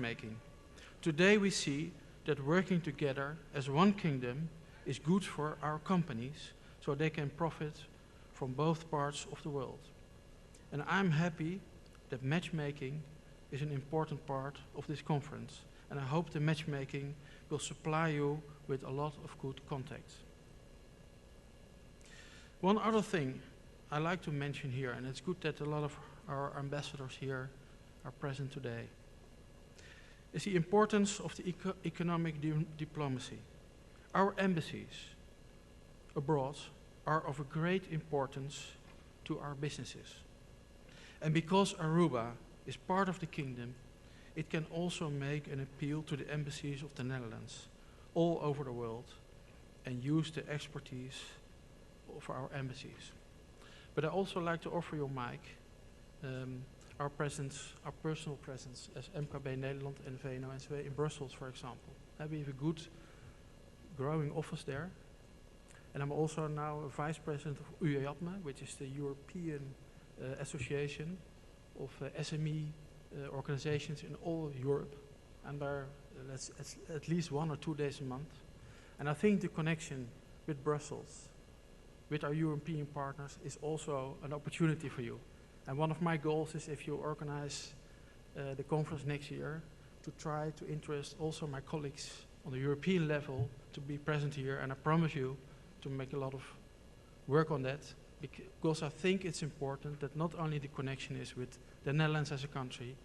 matchmaking. Today we see that working together as one kingdom is good for our companies so they can profit from both parts of the world. And I'm happy that matchmaking is an important part of this conference, and I hope the matchmaking will supply you with a lot of good contacts. One other thing I like to mention here, and it's good that a lot of our ambassadors here are present today, is the importance of the economic diplomacy. Our embassies abroad are of a great importance to our businesses. And because Aruba is part of the kingdom, it can also make an appeal to the embassies of the Netherlands all over the world and use the expertise of our embassies. But I also like to offer you, Mike, our presence, our personal presence as MKB Nederland and VNO-NCW in Brussels, for example. We have a good growing office there. And I'm also now a vice president of UEAPME, which is the European Association of SME organizations in all Europe. And there that's at least 1 or 2 days a month. And I think the connection with Brussels, with our European partners, is also an opportunity for you. And one of my goals is, if you organize the conference next year, to try to interest also my colleagues on the European level to be present here. And I promise you to make a lot of work on that, because I think it's important that not only the connection is with the Netherlands as a country,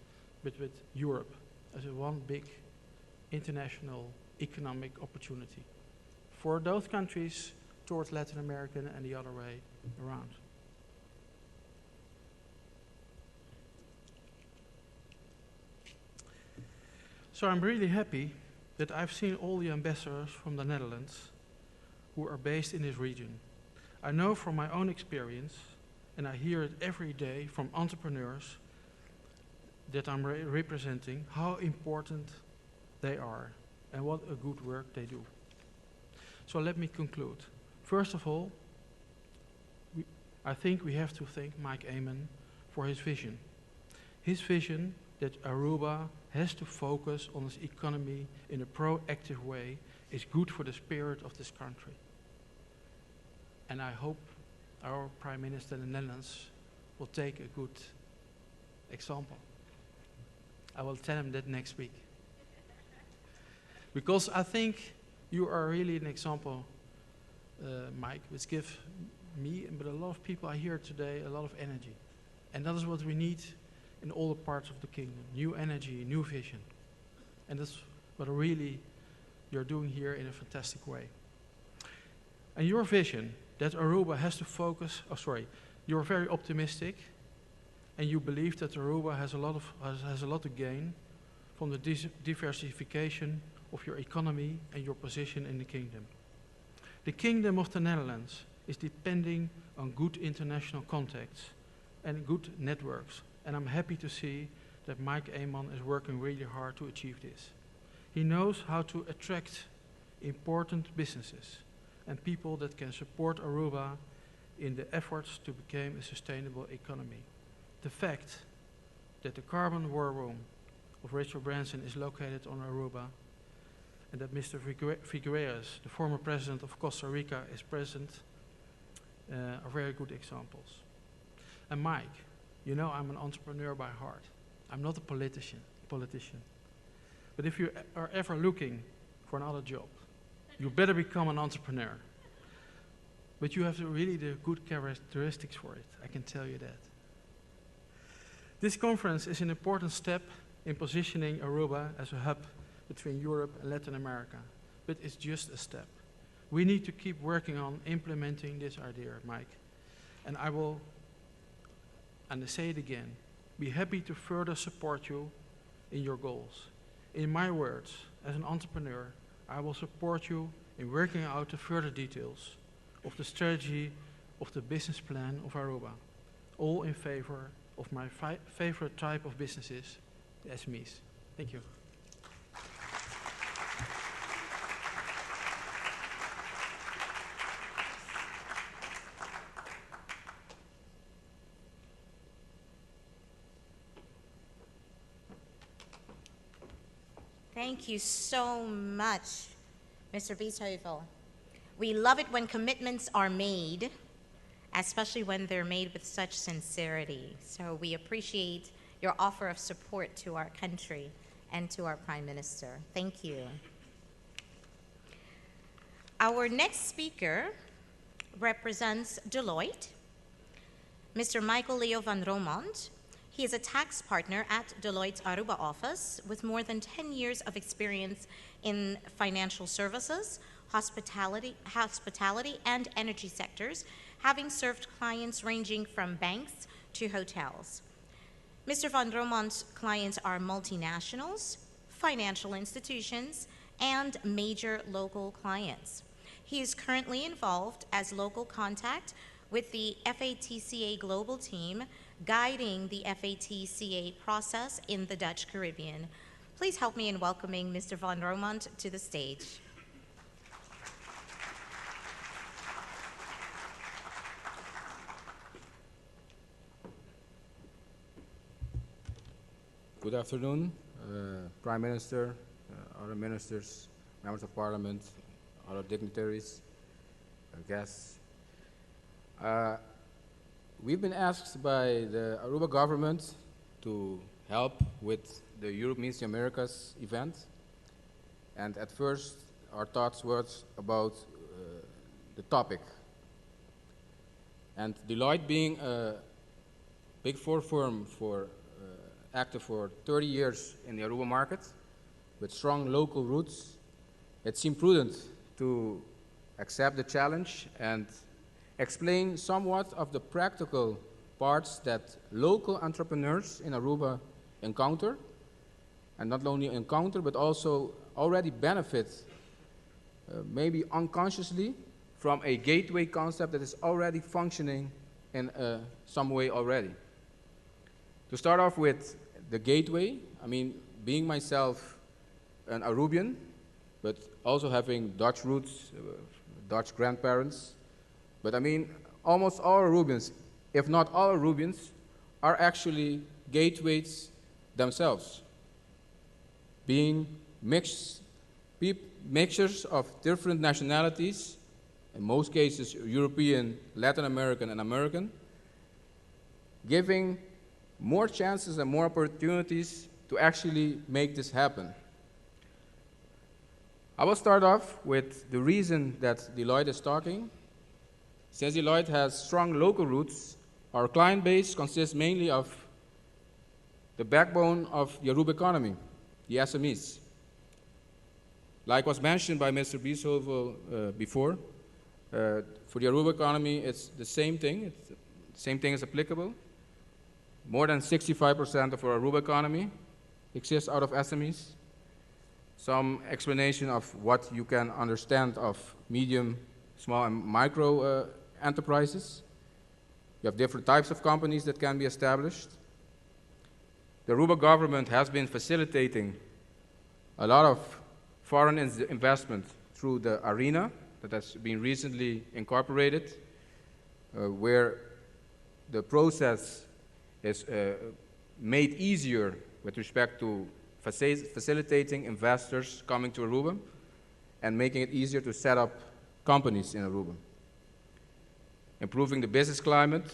but with Europe as a one big international economic opportunity for those countries towards Latin America and the other way around. So I'm really happy that I've seen all the ambassadors from the Netherlands who are based in this region. I know from my own experience, and I hear it every day from entrepreneurs that I'm representing, how important they are and what a good work they do. So let me conclude. First of all, I think we have to thank Mike Amon for his vision. His vision that Aruba has to focus on its economy in a proactive way is good for the spirit of this country. And I hope our Prime Minister in the Netherlands will take a good example. I will tell him that next week. Because I think you are really an example, Mike, which gives me, but a lot of people I hear today, a lot of energy. And that is what we need in all the parts of the kingdom. New energy, new vision. And that's what really you're doing here in a fantastic way. And your vision that Aruba has to focus, you're very optimistic, and you believe that Aruba has a lot to gain from the diversification of your economy and your position in the kingdom. The Kingdom of the Netherlands is depending on good international contacts and good networks, and I'm happy to see that Mike Amon is working really hard to achieve this. He knows how to attract important businesses and people that can support Aruba in the efforts to become a sustainable economy. The fact that the carbon war room of Rachel Branson is located on Aruba, and that Mr. Figueres, the former president of Costa Rica, is present, are very good examples. And Mike, you know I'm an entrepreneur by heart. I'm not a politician. But if you are ever looking for another job, you better become an entrepreneur. But you have really the good characteristics for it, I can tell you that. This conference is an important step in positioning Aruba as a hub between Europe and Latin America, but it's just a step. We need to keep working on implementing this idea, Mike. And I say it again, be happy to further support you in your goals. In my words, as an entrepreneur, I will support you in working out the further details of the strategy of the business plan of Aruba, all in favor of my favorite type of businesses, the SMEs. Thank you. Thank you so much, Mr. Biesheuvel. We love it when commitments are made, especially when they're made with such sincerity. So we appreciate your offer of support to our country and to our Prime Minister. Thank you. Our next speaker represents Deloitte, Mr. Michael Leo van Romont. He is a tax partner at Deloitte's Aruba office with more than 10 years of experience in financial services, hospitality, and energy sectors, having served clients ranging from banks to hotels. Mr. van Romont's clients are multinationals, financial institutions, and major local clients. He is currently involved as local contact with the FATCA Global Team, guiding the FATCA process in the Dutch Caribbean. Please help me in welcoming Mr. van Romont to the stage. Good afternoon, Prime Minister, other ministers, members of Parliament, other dignitaries, guests. We've been asked by the Aruba government to help with the Europe Meets the Americas event. And at first, our thoughts were about the topic. And Deloitte being a Big Four firm active for 30 years in the Aruba market, with strong local roots, it seemed prudent to accept the challenge and explain somewhat of the practical parts that local entrepreneurs in Aruba encounter, and not only encounter, but also already benefit, maybe unconsciously, from a gateway concept that is already functioning in some way already. To start off with the gateway, I mean, being myself an Arubian, but also having Dutch roots, Dutch grandparents, but I mean, almost all Arubians, if not all Arubians, are actually gateways themselves, being mixtures of different nationalities, in most cases European, Latin American, and American, giving more chances and more opportunities to actually make this happen. I will start off with the reason that Deloitte is talking. Since Deloitte has strong local roots, our client base consists mainly of the backbone of the Aruba economy, the SMEs. Like was mentioned by Mr. Biesheuvel before, for the Aruba economy, it's the same thing. The same thing is applicable. More than 65% of our Aruba economy exists out of SMEs. Some explanation of what you can understand of medium, small, and micro enterprises. You have different types of companies that can be established. The Aruba government has been facilitating a lot of foreign investment through the ARENA that has been recently incorporated, where the process is made easier with respect to facilitating investors coming to Aruba and making it easier to set up companies in Aruba. Improving the business climate,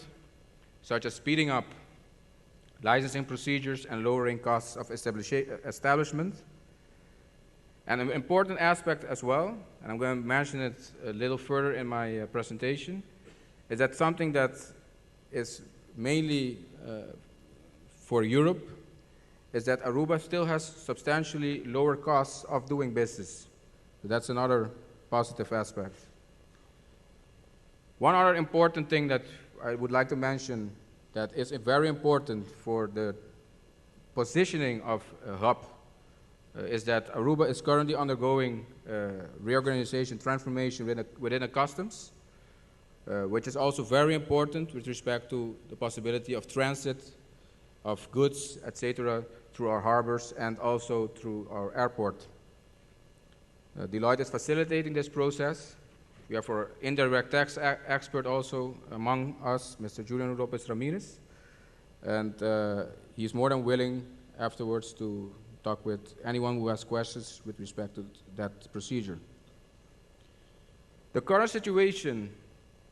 such as speeding up licensing procedures and lowering costs of establishment. And an important aspect as well, and I'm going to mention it a little further in my presentation, is that something that is mainly for Europe is that Aruba still has substantially lower costs of doing business. So that's another positive aspect. One other important thing that I would like to mention that is very important for the positioning of a hub is that Aruba is currently undergoing reorganization, transformation within a customs, which is also very important with respect to the possibility of transit of goods, etc., through our harbors and also through our airport. Deloitte is facilitating this process. We have our indirect tax expert also among us, Mr. Julian Lopez Ramirez, and he is more than willing afterwards to talk with anyone who has questions with respect to that procedure. The current situation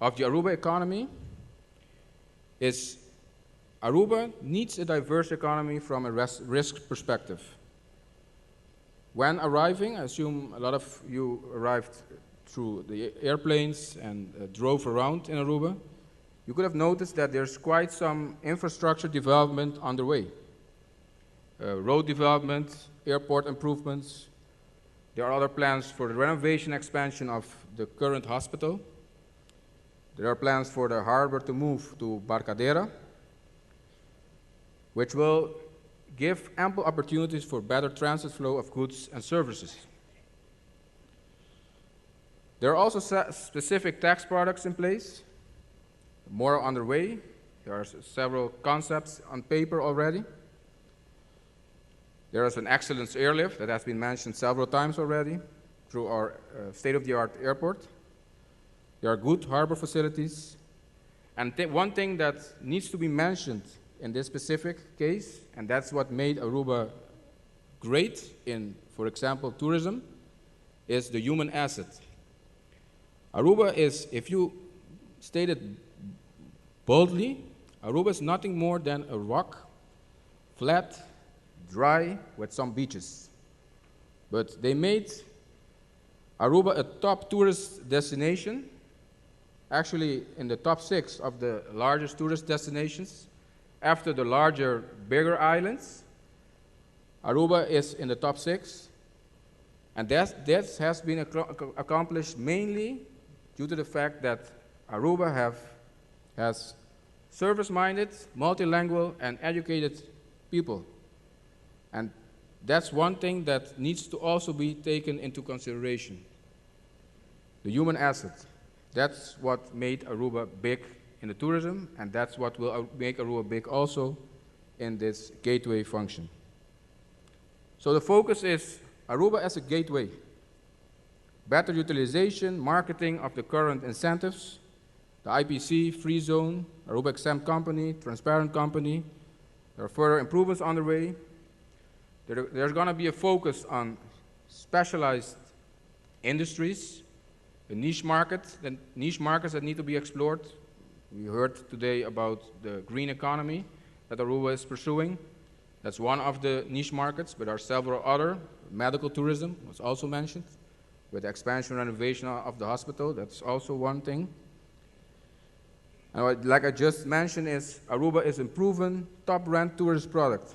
of the Aruba economy is Aruba needs a diverse economy from a risk perspective. When arriving, I assume a lot of you arrived through the airplanes and drove around in Aruba, you could have noticed that there's quite some infrastructure development underway. Road development, airport improvements. There are other plans for the renovation expansion of the current hospital. There are plans for the harbor to move to Barcadera, which will give ample opportunities for better transit flow of goods and services. There are also specific tax products in place, more on the way. There are several concepts on paper already. There is an excellence airlift that has been mentioned several times already through our state-of-the-art airport. There are good harbor facilities. And one thing that needs to be mentioned in this specific case, and that's what made Aruba great in, for example, tourism, is the human asset. Aruba is, if you state it boldly, Aruba is nothing more than a rock, flat, dry, with some beaches. But they made Aruba a top tourist destination, actually in the top 6 of the largest tourist destinations. After the larger, bigger islands, Aruba is in the top 6. And that has been accomplished mainly due to the fact that Aruba has service-minded, multilingual, and educated people. And that's one thing that needs to also be taken into consideration. The human asset. That's what made Aruba big in the tourism, and that's what will make Aruba big also in this gateway function. So the focus is Aruba as a gateway. Better utilization, marketing of the current incentives, the IPC, free zone, Aruba exempt company, transparent company. There are further improvements on the way. There's going to be a focus on specialized industries, the niche markets that need to be explored. We heard today about the green economy that Aruba is pursuing. That's one of the niche markets, but there are several other. Medical tourism was also mentioned, with the expansion and renovation of the hospital. That's also one thing. And like I just mentioned, Aruba is a proven top-ranked tourist product,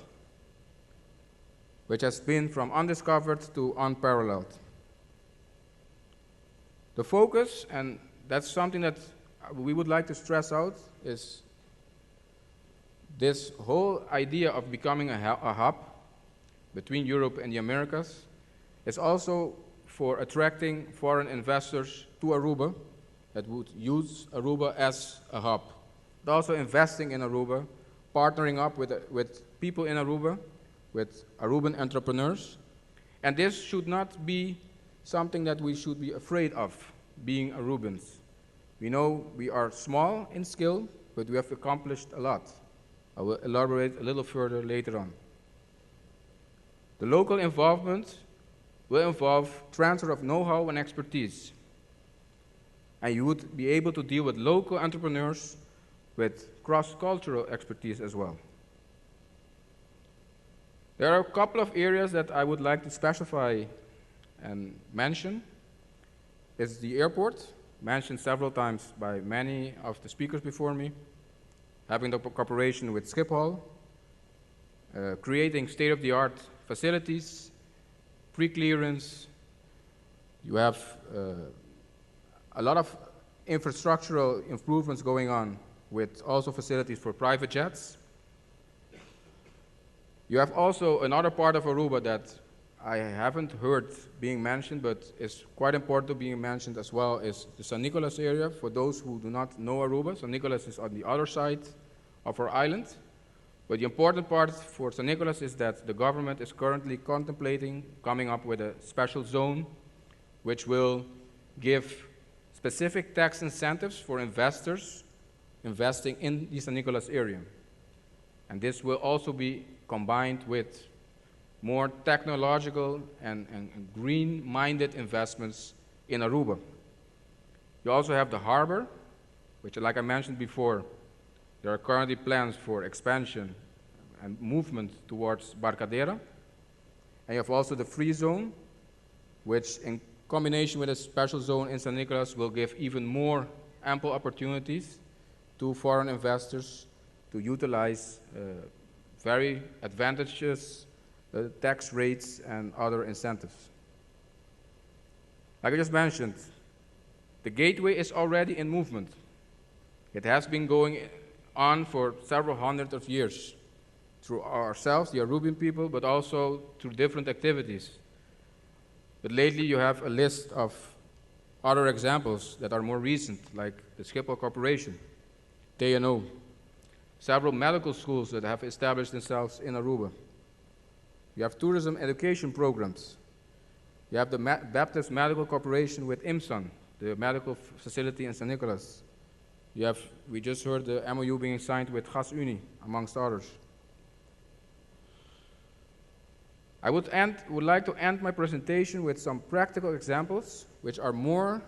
which has been from undiscovered to unparalleled. The focus, and that's something that we would like to stress out, is this whole idea of becoming a hub between Europe and the Americas is also for attracting foreign investors to Aruba that would use Aruba as a hub. But also investing in Aruba, partnering up with people in Aruba, with Aruban entrepreneurs. And this should not be something that we should be afraid of, being Arubans. We know we are small in scale, but we have accomplished a lot. I will elaborate a little further later on. The local involvement will involve transfer of know-how and expertise. And you would be able to deal with local entrepreneurs with cross-cultural expertise as well. There are a couple of areas that I would like to specify and mention. It's the airport, mentioned several times by many of the speakers before me, having the cooperation with Schiphol, creating state-of-the-art facilities, pre-clearance. You have a lot of infrastructural improvements going on with also facilities for private jets. You have also another part of Aruba that I haven't heard being mentioned, but is quite important to being mentioned as well, is the San Nicolas area. For those who do not know Aruba, San Nicolas is on the other side of our island. But the important part for San Nicolas is that the government is currently contemplating coming up with a special zone which will give specific tax incentives for investors investing in the San Nicolas area. And this will also be combined with more technological and green-minded investments in Aruba. You also have the harbor, which, like I mentioned before, there are currently plans for expansion and movement towards Barcadera. And you have also the free zone, which in combination with a special zone in San Nicolas will give even more ample opportunities to foreign investors to utilize very advantageous tax rates and other incentives. Like I just mentioned, the gateway is already in movement. It has been going on for several hundreds of years through ourselves, the Aruban people, but also through different activities. But lately you have a list of other examples that are more recent, like the Schiphol Corporation, TNO, several medical schools that have established themselves in Aruba. You have tourism education programs. You have the Baptist Medical Corporation with IMSAN, the medical facility in San Nicolas. You have, we just heard the MOU being signed with GasUnie, amongst others. I would like to end my presentation with some practical examples which are more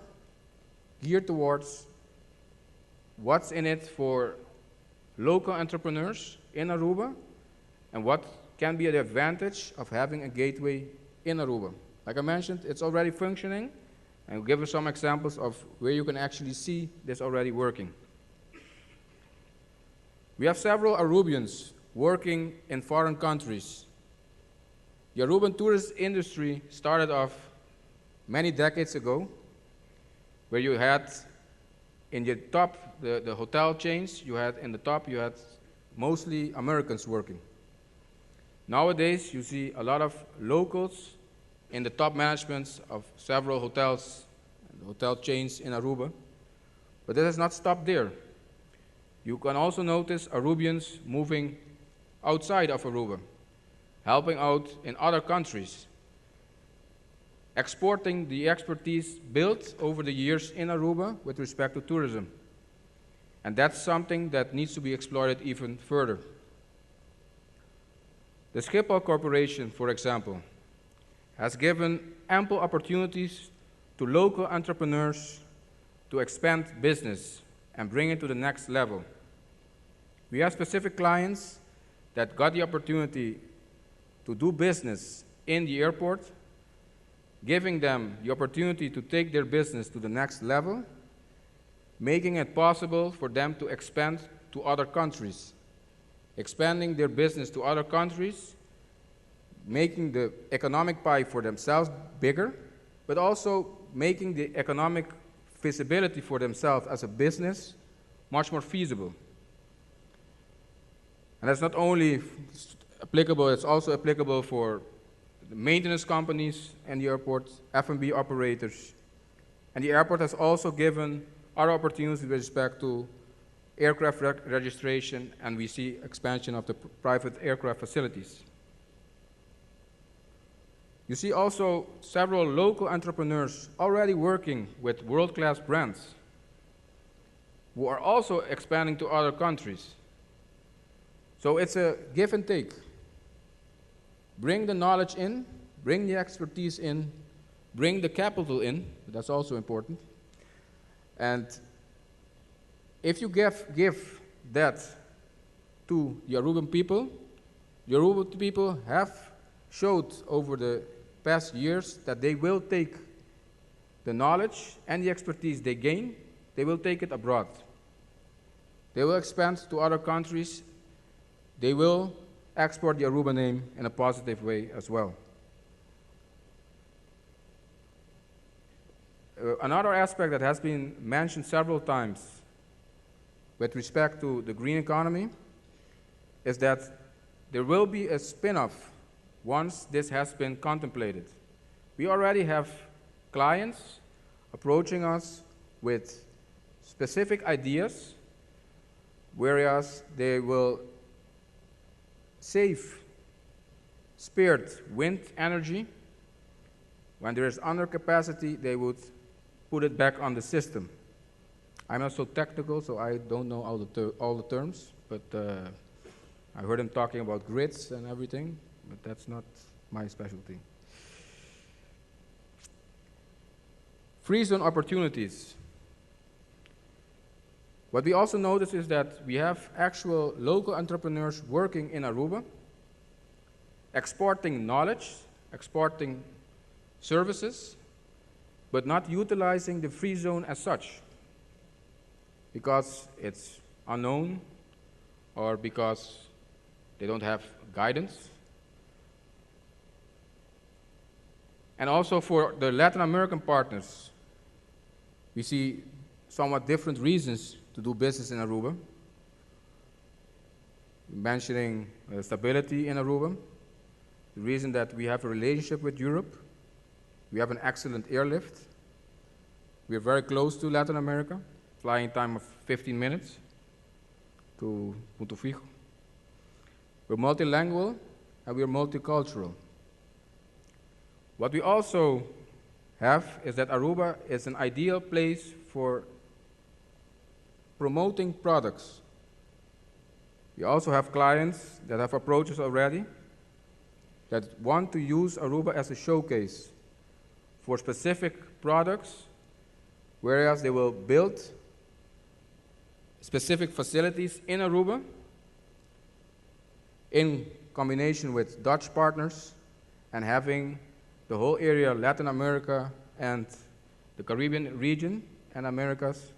geared towards what's in it for local entrepreneurs in Aruba and what can be the advantage of having a gateway in Aruba. Like I mentioned, it's already functioning, and I'll give you some examples of where you can actually see this already working. We have several Arubians working in foreign countries. The Aruban tourist industry started off many decades ago, where you had in the top, the hotel chains, you had mostly Americans working. Nowadays, you see a lot of locals in the top managements of several hotels, hotel chains in Aruba. But that has not stopped there. You can also notice Arubians moving outside of Aruba, helping out in other countries, exporting the expertise built over the years in Aruba with respect to tourism. And that's something that needs to be exploited even further. The Schiphol Corporation, for example, has given ample opportunities to local entrepreneurs to expand business and bring it to the next level. We have specific clients that got the opportunity to do business in the airport, giving them the opportunity to take their business to the next level, making it possible for them to expand to other countries, expanding their business to other countries, making the economic pie for themselves bigger, but also making the economic feasibility for themselves as a business much more feasible. And that's not only applicable, it's also applicable for the maintenance companies and the airport, F&B operators. And the airport has also given other opportunities with respect to aircraft registration, and we see expansion of the private aircraft facilities. You see also several local entrepreneurs already working with world-class brands who are also expanding to other countries. So it's a give and take. Bring the knowledge in, bring the expertise in, bring the capital in, that's also important. And if you give that to the Aruban people have showed over the past years that they will take the knowledge and the expertise they gain, they will take it abroad. They will expand to other countries. They will export the Aruba name in a positive way as well. Another aspect that has been mentioned several times with respect to the green economy is that there will be a spin-off once this has been contemplated. We already have clients approaching us with specific ideas, whereas they will save spared wind energy. When there is undercapacity, they would put it back on the system. I'm not so technical, so I don't know all the terms, but I heard him talking about grids and everything, but that's not my specialty. Free zone opportunities. What we also notice is that we have actual local entrepreneurs working in Aruba, exporting knowledge, exporting services, but not utilizing the free zone as such because it's unknown or because they don't have guidance. And also for the Latin American partners, we see somewhat different reasons to do business in Aruba. Mentioning stability in Aruba, the reason that we have a relationship with Europe, we have an excellent airlift, we are very close to Latin America, flying time of 15 minutes to Punto Fijo. We're multilingual and we are multicultural. What we also have is that Aruba is an ideal place for promoting products. We also have clients that have approached us already that want to use Aruba as a showcase for specific products, whereas they will build specific facilities in Aruba in combination with Dutch partners and having the whole area, Latin America and the Caribbean region and Americas,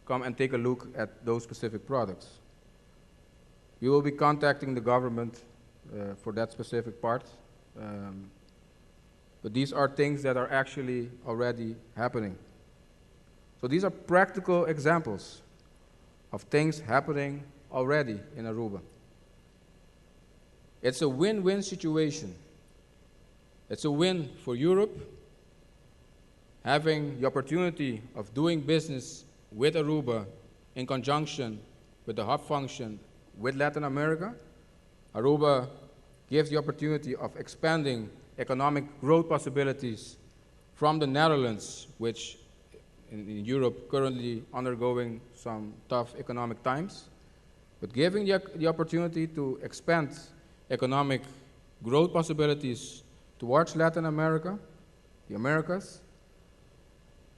come and take a look at those specific products. We will be contacting the government for that specific part. But these are things that are actually already happening. So these are practical examples of things happening already in Aruba. It's a win-win situation. It's a win for Europe, having the opportunity of doing business with Aruba in conjunction with the hub function with Latin America. Aruba gives the opportunity of expanding economic growth possibilities from the Netherlands, which in Europe currently undergoing some tough economic times, but giving the opportunity to expand economic growth possibilities towards Latin America, the Americas,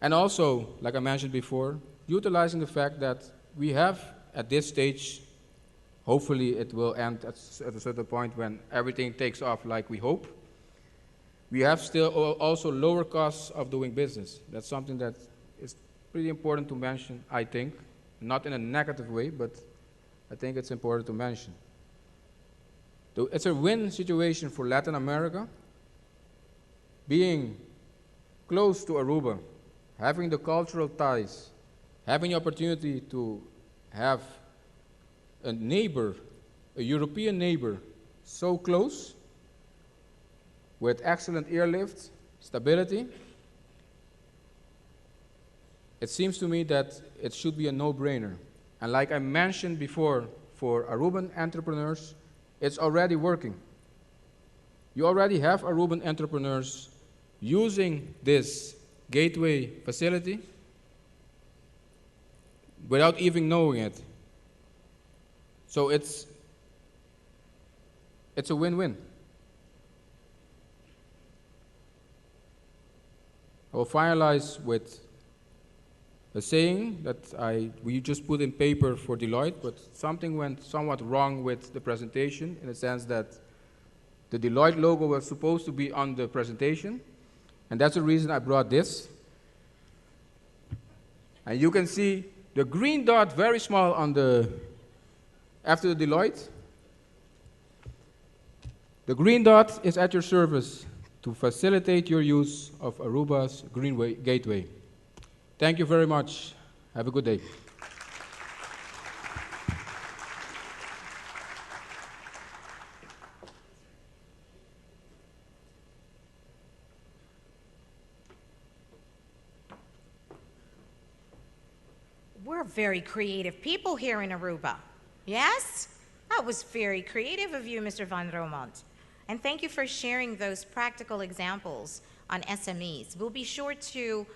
and also, like I mentioned before, utilizing the fact that we have at this stage, hopefully it will end at a certain point when everything takes off like we hope, we have still also lower costs of doing business. That's something that is pretty important to mention, I think, not in a negative way, but I think it's important to mention. It's a win situation for Latin America, being close to Aruba, having the cultural ties, having the opportunity to have a neighbor, a European neighbor, so close, with excellent airlift, stability. It seems to me that it should be a no-brainer. And like I mentioned before, for Aruban entrepreneurs, it's already working. You already have Aruban entrepreneurs using this gateway facility without even knowing it. So it's a win-win. I will finalize with a saying that we just put in paper for Deloitte, but something went somewhat wrong with the presentation in the sense that the Deloitte logo was supposed to be on the presentation, and that's the reason I brought this. And you can see the green dot very small on after the Deloitte. The green dot is at your service to facilitate your use of Aruba's Greenway Gateway. Thank you very much. Have a good day. We're very creative people here in Aruba. Yes? That was very creative of you, Mr. Van Romont. And thank you for sharing those practical examples on SMEs. We'll be sure to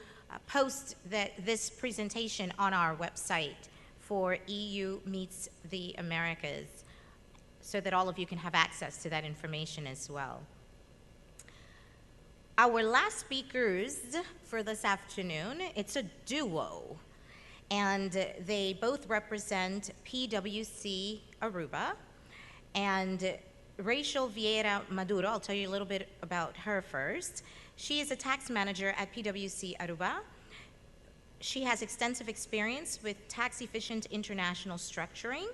post this presentation on our website for EU Meets the Americas so that all of you can have access to that information as well. Our last speakers for this afternoon, it's a duo, and they both represent PwC Aruba. And Rachel Vieira Maduro, I'll tell you a little bit about her first. She is a tax manager at PwC Aruba. She has extensive experience with tax-efficient international structuring,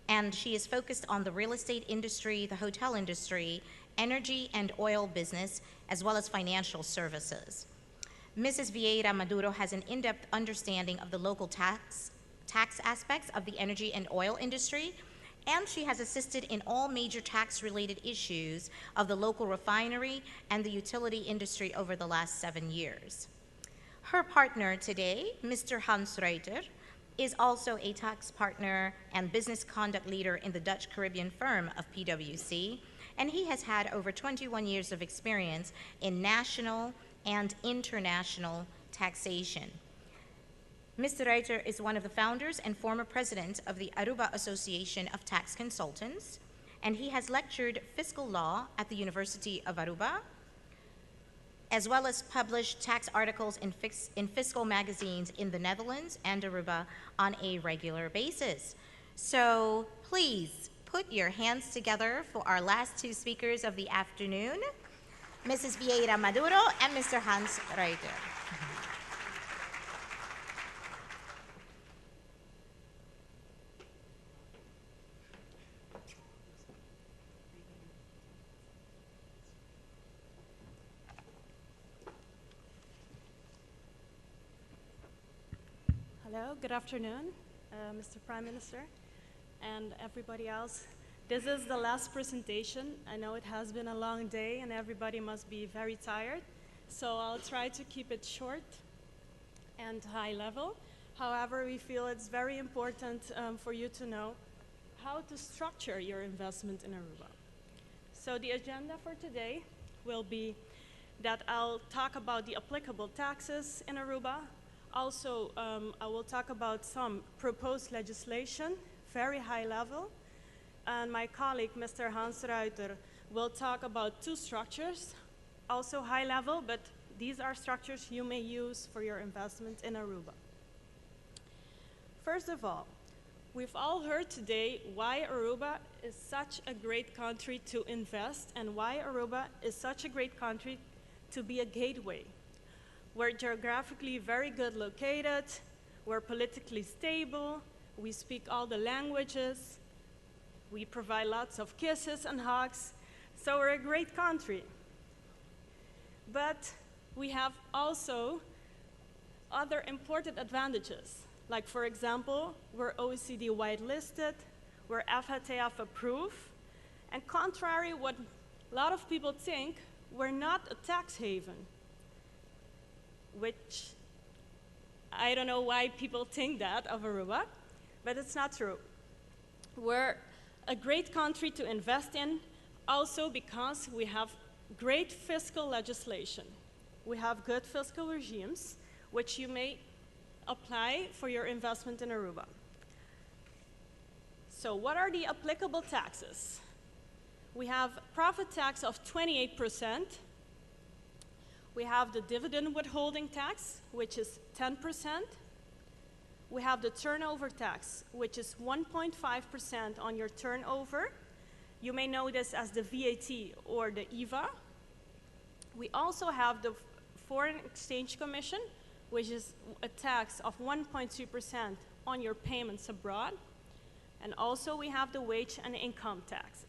and she is focused on the real estate industry, the hotel industry, energy and oil business, as well as financial services. Mrs. Vieira Maduro has an in-depth understanding of the local tax aspects of the energy and oil industry, and she has assisted in all major tax-related issues of the local refinery and the utility industry over the last 7 years. Her partner today, Mr. Hans Reuter, is also a tax partner and business conduct leader in the Dutch Caribbean firm of PwC, and he has had over 21 years of experience in national and international taxation. Mr. Reuter is one of the founders and former president of the Aruba Association of Tax Consultants, and he has lectured fiscal law at the University of Aruba, as well as published tax articles in fiscal magazines in the Netherlands and Aruba on a regular basis. So please put your hands together for our last two speakers of the afternoon, Mrs. Vieira Maduro and Mr. Hans Reuter. Hello, good afternoon, Mr. Prime Minister and everybody else. This is the last presentation. I know it has been a long day and everybody must be very tired, so I'll try to keep it short and high level. However, we feel it's very important for you to know how to structure your investment in Aruba. So the agenda for today will be that I'll talk about the applicable taxes in Aruba. Also, I will talk about some proposed legislation, very high level. And my colleague, Mr. Hans Reuter, will talk about two structures, also high level, but these are structures you may use for your investment in Aruba. First of all, we've all heard today why Aruba is such a great country to invest and why Aruba is such a great country to be a gateway. We're geographically very good located, we're politically stable, we speak all the languages, we provide lots of kisses and hugs, so we're a great country. But we have also other important advantages, like for example, we're OECD whitelisted, we're FATF approved, and contrary what a lot of people think, we're not a tax haven, which I don't know why people think that of Aruba, but it's not true. We're a great country to invest in, also because we have great fiscal legislation. We have good fiscal regimes, which you may apply for your investment in Aruba. So what are the applicable taxes? We have profit tax of 28%. We have the dividend withholding tax, which is 10%. We have the turnover tax, which is 1.5% on your turnover. You may know this as the VAT or the IVA. We also have the Foreign Exchange Commission, which is a tax of 1.2% on your payments abroad. And also we have the wage and income taxes.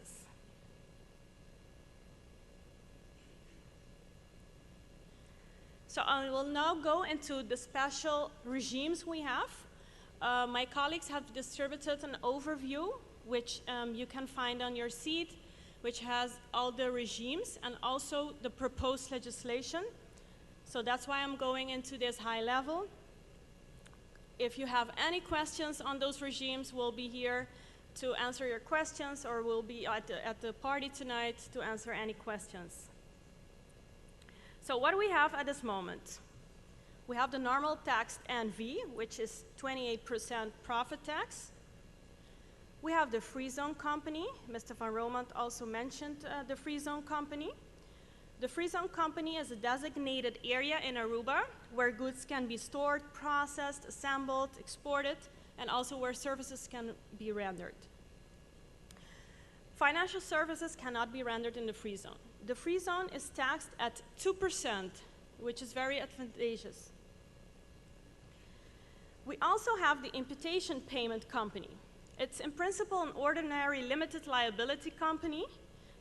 So I will now go into the special regimes we have. My colleagues have distributed an overview, which you can find on your seat, which has all the regimes and also the proposed legislation. So that's why I'm going into this high level. If you have any questions on those regimes, we'll be here to answer your questions, or we'll be at the party tonight to answer any questions. So what do we have at this moment? We have the normal taxed NV, which is 28% profit tax. We have the free zone company. Mr. Van Romand also mentioned the free zone company. The Free Zone Company is a designated area in Aruba where goods can be stored, processed, assembled, exported, and also where services can be rendered. Financial services cannot be rendered in the Free Zone. The Free Zone is taxed at 2%, which is very advantageous. We also have the Imputation Payment Company. It's in principle an ordinary limited liability company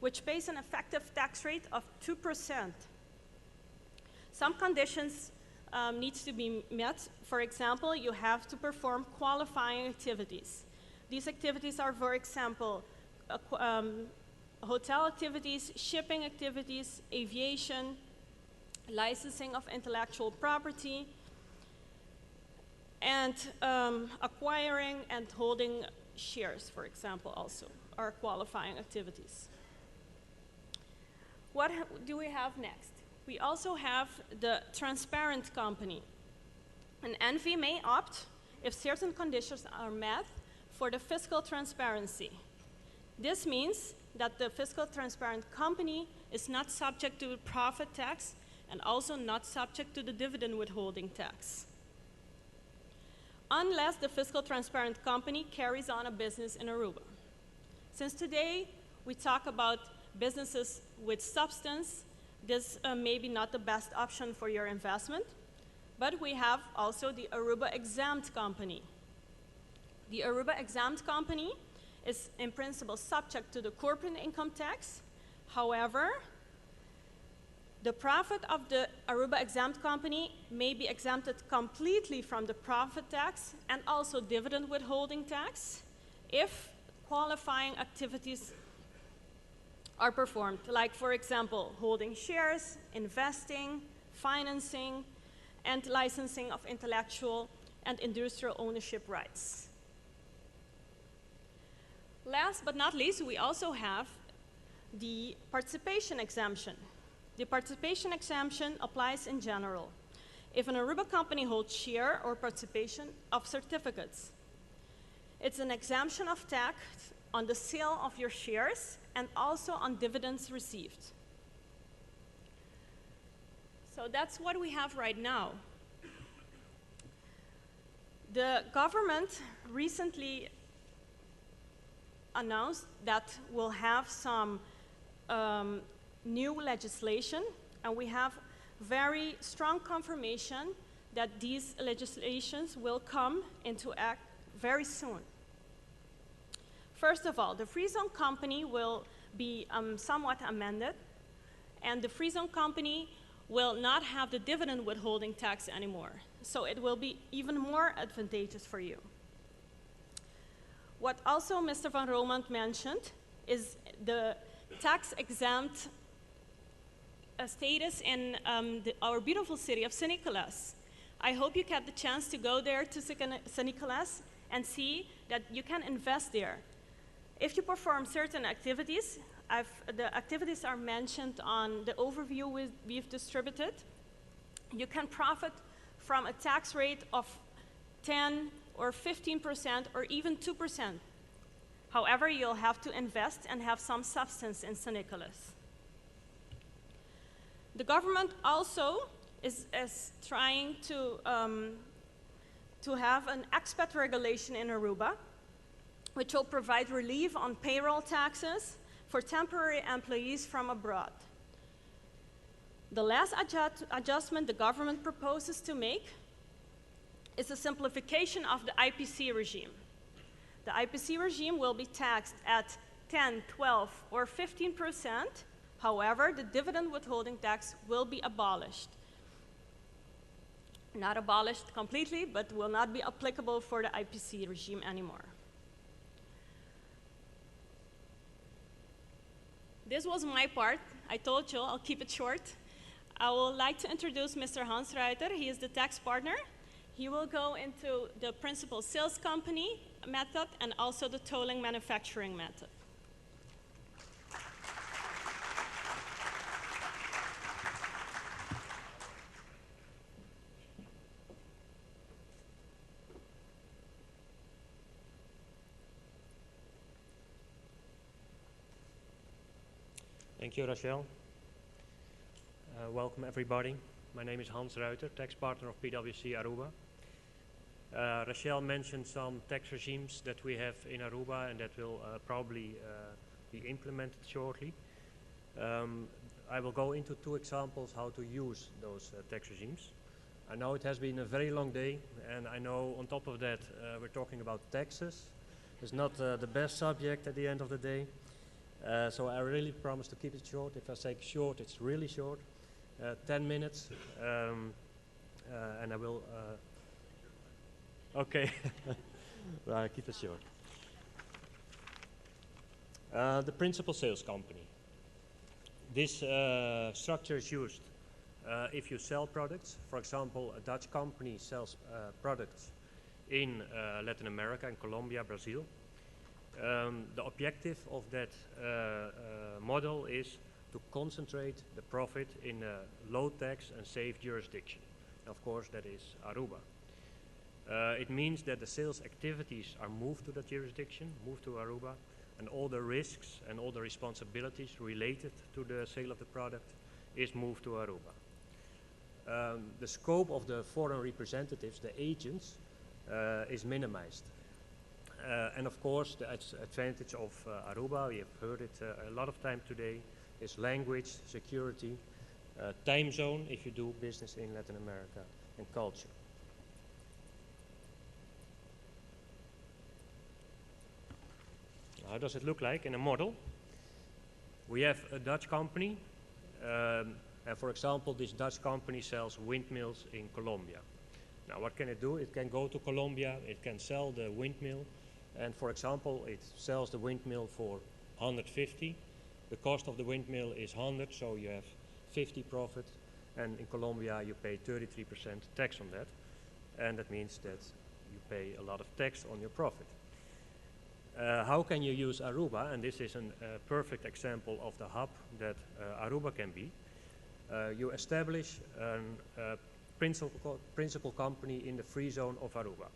which pays an effective tax rate of 2%. Some conditions need to be met. For example, you have to perform qualifying activities. These activities are, for example, hotel activities, shipping activities, aviation, licensing of intellectual property, and acquiring and holding shares, for example, also are qualifying activities. What do we have next? We also have the Transparent Company. An NV may opt, if certain conditions are met, for the fiscal transparency. This means that the fiscal transparent company is not subject to profit tax and also not subject to the dividend withholding tax, unless the fiscal transparent company carries on a business in Aruba. Since today we talk about businesses with substance, this may be not the best option for your investment, but we have also the Aruba Exempt Company. The Aruba Exempt Company is in principle subject to the corporate income tax. However, the profit of the Aruba Exempt Company may be exempted completely from the profit tax and also dividend withholding tax if qualifying activities are performed, like, for example, holding shares, investing, financing, and licensing of intellectual and industrial ownership rights. Last but not least, we also have the participation exemption. The participation exemption applies in general if an Aruba company holds share or participation of certificates. It's an exemption of tax on the sale of your shares and also on dividends received. So that's what we have right now. The government recently announced that we'll have some new legislation, and we have very strong confirmation that these legislations will come into act very soon. First of all, the Free Zone Company will be somewhat amended, and the Free Zone Company will not have the dividend withholding tax anymore. So it will be even more advantageous for you. What also Mr. Van Romand mentioned is the tax-exempt status in our beautiful city of St. Nicholas. I hope you get the chance to go there to St. Nicholas and see that you can invest there. If you perform certain activities, the activities are mentioned on the overview we've distributed. You can profit from a tax rate of 10 or 15% or even 2%. However, you'll have to invest and have some substance in St. Nicholas. The government also is trying to have an expat regulation in Aruba, which will provide relief on payroll taxes for temporary employees from abroad. The last adjustment the government proposes to make is a simplification of the IPC regime. The IPC regime will be taxed at 10, 12, or 15%. However, the dividend withholding tax will be abolished. Not abolished completely, but will not be applicable for the IPC regime anymore. This was my part. I told you I'll keep it short. I would like to introduce Mr. Hans Ruiter. He is the tax partner. He will go into the principal sales company method and also the tolling manufacturing method. Thank you, Rachel. Welcome everybody. My name is Hans Ruiter, tax partner of PwC Aruba. Rachel mentioned some tax regimes that we have in Aruba and that will probably be implemented shortly. I will go into 2 examples how to use those tax regimes. I know it has been a very long day, and I know on top of that we're talking about taxes. It's not the best subject at the end of the day. So I really promise to keep it short. If I say short, it's really short. 10 minutes, and I will... okay, well, keep it short. The principal sales company. This structure is used if you sell products. For example, a Dutch company sells products in Latin America, in Colombia, Brazil. The objective of that model is to concentrate the profit in a low tax and safe jurisdiction. Of course, that is Aruba. It means that the sales activities are moved to that jurisdiction, moved to Aruba, and all the risks and all the responsibilities related to the sale of the product is moved to Aruba. The scope of the foreign representatives, the agents, is minimized. And of course, the advantage of Aruba, we have heard it a lot of time today, is language, security, time zone if you do business in Latin America, and culture. How does it look like in a model? We have a Dutch company, and for example, this Dutch company sells windmills in Colombia. Now, what can it do? It can go to Colombia, it can sell the windmill, and for example, it sells the windmill for 150. The cost of the windmill is 100, so you have 50 profit, and in Colombia you pay 33% tax on that, and that means that you pay a lot of tax on your profit. How can you use Aruba? And this is a perfect example of the hub that Aruba can be. You establish a principal company in the free zone of Aruba.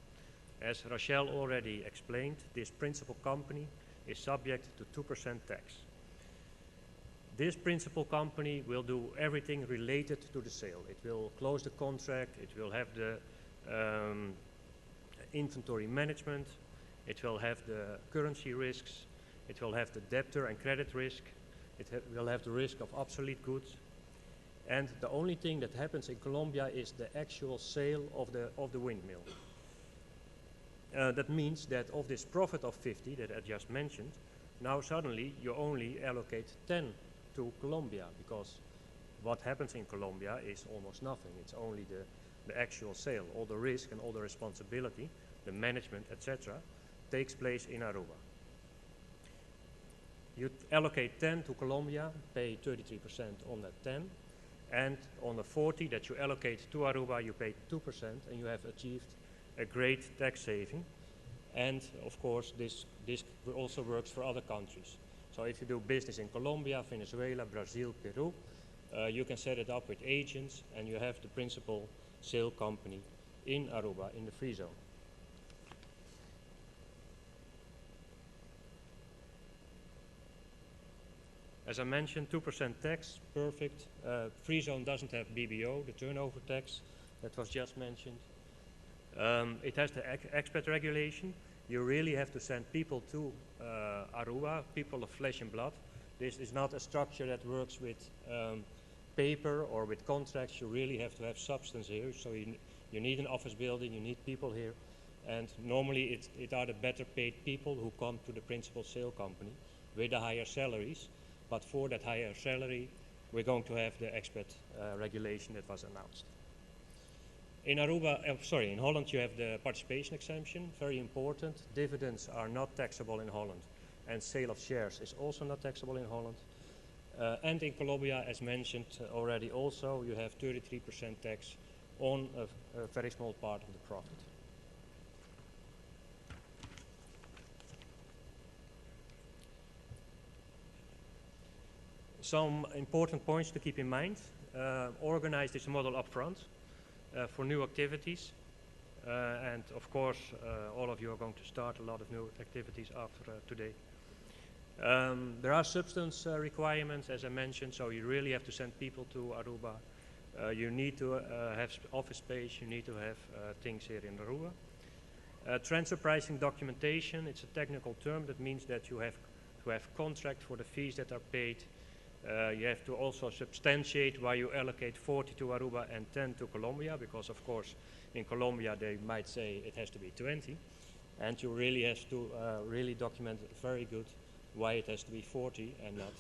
As Rachel already explained, this principal company is subject to 2% tax. This principal company will do everything related to the sale. It will close the contract, it will have the inventory management, it will have the currency risks, it will have the debtor and credit risk, it will have the risk of obsolete goods. And the only thing that happens in Colombia is the actual sale of the windmill. That means that of this profit of 50 that I just mentioned, now suddenly you only allocate 10 to Colombia, because what happens in Colombia is almost nothing. It's only the actual sale. All the risk and all the responsibility, the management, etc., takes place in Aruba. You allocate 10 to Colombia, pay 33% on that 10, and on the 40 that you allocate to Aruba, you pay 2%, and you have achieved a great tax saving. And of course, this also works for other countries. So if you do business in Colombia, Venezuela, Brazil, Peru, you can set it up with agents, and you have the principal sale company in Aruba, in the free zone. As I mentioned, 2% tax, perfect. Free zone doesn't have BBO, the turnover tax that was just mentioned. It has the expat regulation. You really have to send people to Aruba, people of flesh and blood. This is not a structure that works with paper or with contracts. You really have to have substance here. So you need an office building, you need people here. And normally it are the better paid people who come to the principal sale company with the higher salaries. But for that higher salary, we're going to have the expat regulation that was announced. In in Holland, you have the participation exemption, very important. Dividends are not taxable in Holland, and sale of shares is also not taxable in Holland. And in Colombia, as mentioned already also, you have 33% tax on a very small part of the profit. Some important points to keep in mind. Organize this model up front for new activities. And of course, all of you are going to start a lot of new activities after today. There are substance requirements, as I mentioned, so you really have to send people to Aruba. You need to have office space, you need to have things here in Aruba. Transfer pricing documentation, it's a technical term that means that you have to have contract for the fees that are paid. You have to also substantiate why you allocate 40 to Aruba and 10 to Colombia, because of course in Colombia they might say it has to be 20, and you really have to really document very good why it has to be 40 and not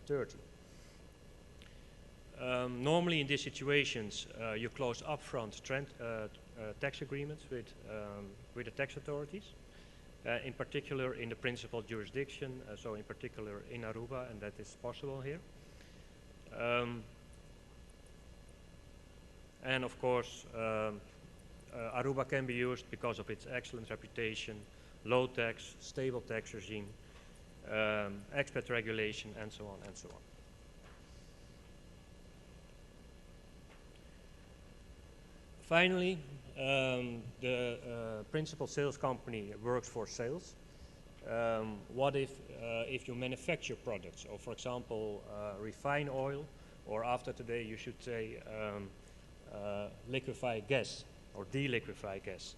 30. Normally in these situations you close upfront tax agreements with the tax authorities, in particular in the principal jurisdiction, so in particular in Aruba, and that is possible here. And of course Aruba can be used because of its excellent reputation, low tax, stable tax regime, expat regulation, and so on and so on. Finally, the principal sales company works for sales. What if you manufacture products, or for example, refine oil, or after today you should say liquefy gas or deliquefy gas?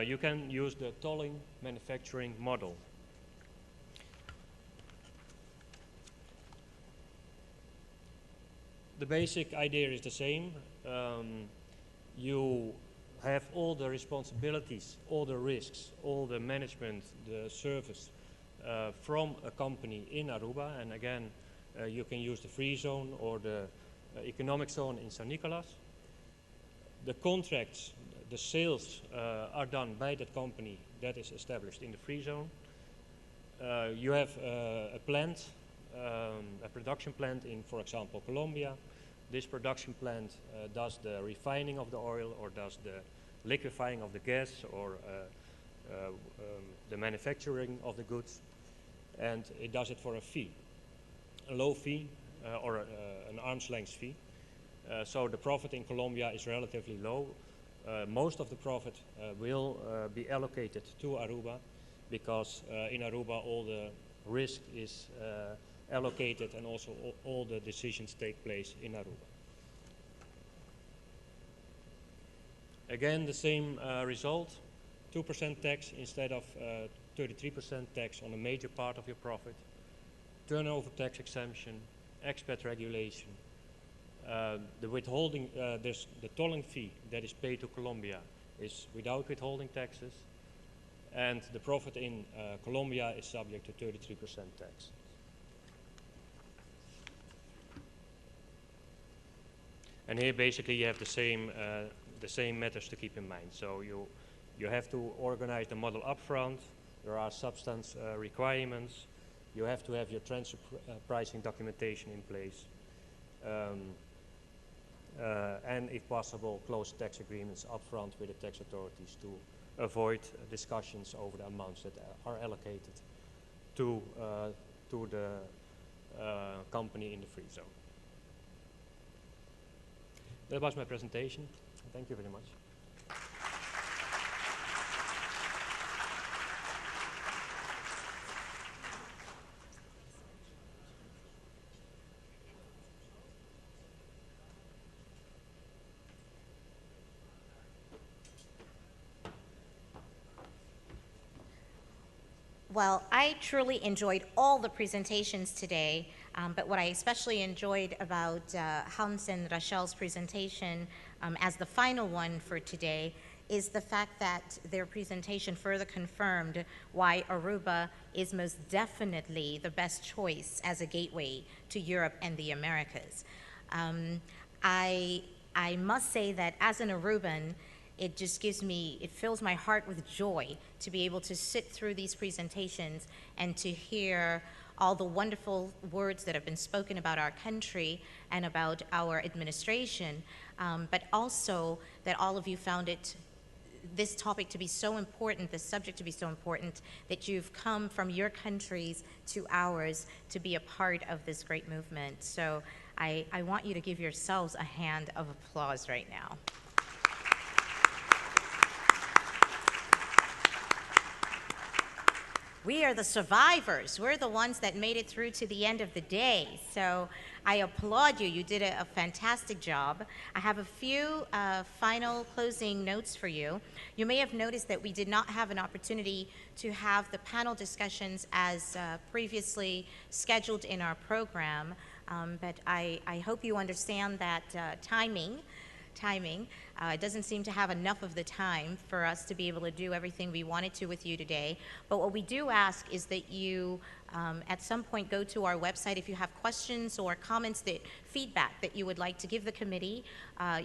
You can use the tolling manufacturing model. The basic idea is the same. You have all the responsibilities, all the risks, all the management, the service from a company in Aruba, and again you can use the free zone or the economic zone in San Nicolas. The contracts, the sales are done by that company that is established in the free zone. You have a plant, a production plant in, for example, Colombia. This production plant does the refining of the oil, or does the liquefying of the gas, or the manufacturing of the goods, and it does it for a fee, a low fee or an arm's length fee. So the profit in Colombia is relatively low. Most of the profit will be allocated to Aruba, because in Aruba all the risk is allocated, and also all the decisions take place in Aruba. Again, the same result, 2% tax instead of 33% tax on a major part of your profit, turnover tax exemption, expat regulation, the withholding, the tolling fee that is paid to Colombia is without withholding taxes, and the profit in Colombia is subject to 33% tax. And here basically you have the same matters to keep in mind. So you have to organize the model upfront. There are substance requirements. You have to have your transfer pricing documentation in place. And if possible, close tax agreements upfront with the tax authorities to avoid discussions over the amounts that are allocated to the company in the free zone. That was my presentation. Thank you very much. Well, I truly enjoyed all the presentations today, but what I especially enjoyed about Hans and Rachel's presentation as the final one for today is the fact that their presentation further confirmed why Aruba is most definitely the best choice as a gateway to Europe and the Americas. I must say that as an Aruban, it just it fills my heart with joy to be able to sit through these presentations and to hear all the wonderful words that have been spoken about our country and about our administration, but also that all of you found this topic to be so important, this subject to be so important, that you've come from your countries to ours to be a part of this great movement. So I want you to give yourselves a hand of applause right now. We are the survivors. We're the ones that made it through to the end of the day. So I applaud you. You did a fantastic job. I have a few final closing notes for you. You may have noticed that we did not have an opportunity to have the panel discussions as previously scheduled in our program, but I hope you understand that timing. It doesn't seem to have enough of the time for us to be able to do everything we wanted to with you today. But what we do ask is that you, at some point, go to our website. If you have questions or comments, feedback that you would like to give the committee,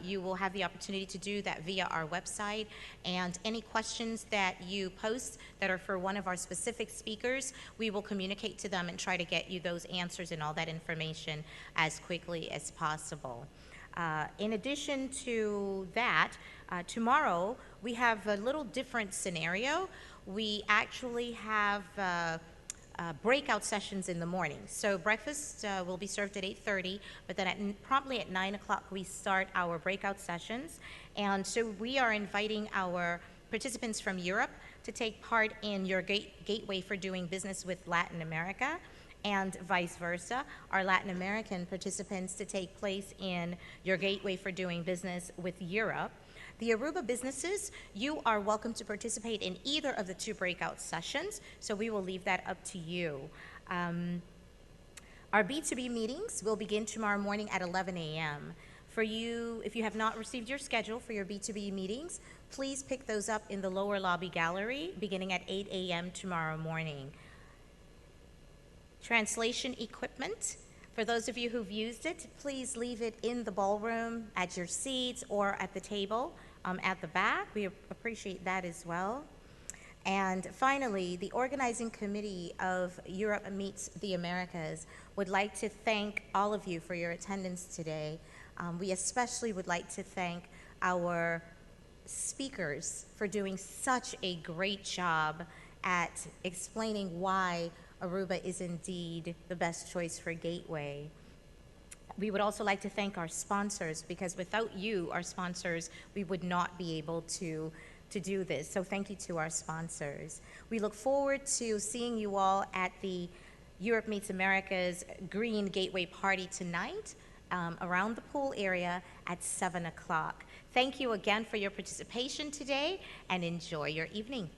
you will have the opportunity to do that via our website. And any questions that you post that are for one of our specific speakers, we will communicate to them and try to get you those answers and all that information as quickly as possible. In addition to that, tomorrow we have a little different scenario. We actually have breakout sessions in the morning. So breakfast will be served at 8:30, but then promptly at 9 o'clock we start our breakout sessions. And so we are inviting our participants from Europe to take part in your gateway for doing business with Latin America, and vice versa, our Latin American participants to take place in your gateway for doing business with Europe. The Aruba businesses, you are welcome to participate in either of the two breakout sessions, so we will leave that up to you. Our B2B meetings will begin tomorrow morning at 11 a.m. For you, if you have not received your schedule for your B2B meetings, please pick those up in the lower lobby gallery beginning at 8 a.m. tomorrow morning. Translation equipment. For those of you who've used it, please leave it in the ballroom, at your seats, or at the table at the back. We appreciate that as well. And finally, the organizing committee of Europe Meets the Americas would like to thank all of you for your attendance today. We especially would like to thank our speakers for doing such a great job at explaining why Aruba is indeed the best choice for Gateway. We would also like to thank our sponsors, because without you, our sponsors, we would not be able to do this. So thank you to our sponsors. We look forward to seeing you all at the Europe Meets America's Green Gateway Party tonight around the pool area at 7 o'clock. Thank you again for your participation today, and enjoy your evening.